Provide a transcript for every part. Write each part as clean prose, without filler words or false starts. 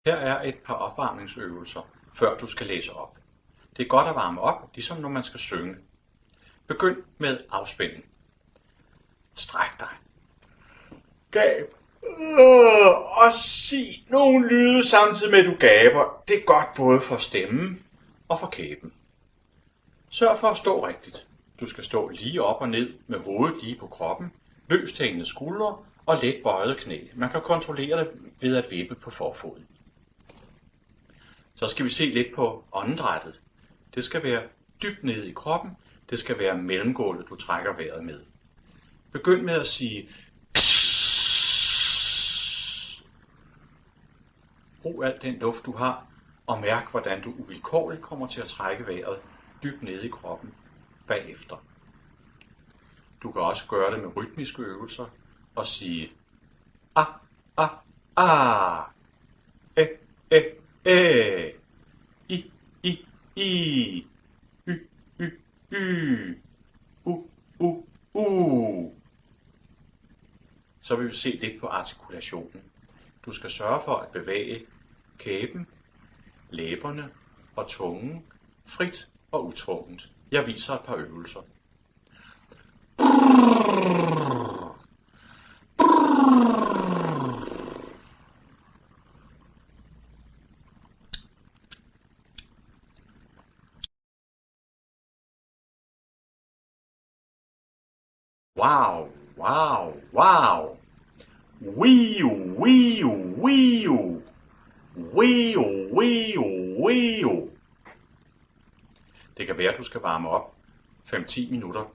Her er et par opvarmningsøvelser, før du skal læse op. Det er godt at varme op, ligesom når man skal synge. Begynd med afspænding. Stræk dig. Gab. Og sig nogle lyde samtidig med, at du gaber. Det er godt både for stemmen og for kæben. Sørg for at stå rigtigt. Du skal stå lige op og ned med hovedet lige på kroppen, løst hængende skuldre og let bøjet knæ. Man kan kontrollere det ved at vippe på forfoden. Så skal vi se lidt på åndedrættet. Det skal være dybt nede i kroppen. Det skal være mellemgulvet, du trækker vejret med. Begynd med at sige kss. Brug al den luft, du har, og mærk, hvordan du uvilkårligt kommer til at trække vejret dybt nede i kroppen bagefter. Du kan også gøre det med rytmiske øvelser og sige ah, ah, ah, i, y, u. Så vil vi se lidt på artikulationen. Du skal sørge for at bevæge kæben, læberne og tungen frit og utvungent. Jeg viser et par øvelser. Wow, wow, wow. Wiu, wiu, wiu. Wiu, wiu, wiu. Det kan være, at du skal varme op 5-10 minutter.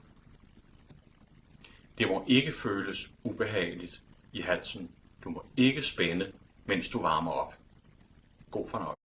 Det må ikke føles ubehageligt i halsen. Du må ikke spænde, mens du varmer op. God fornøjelse.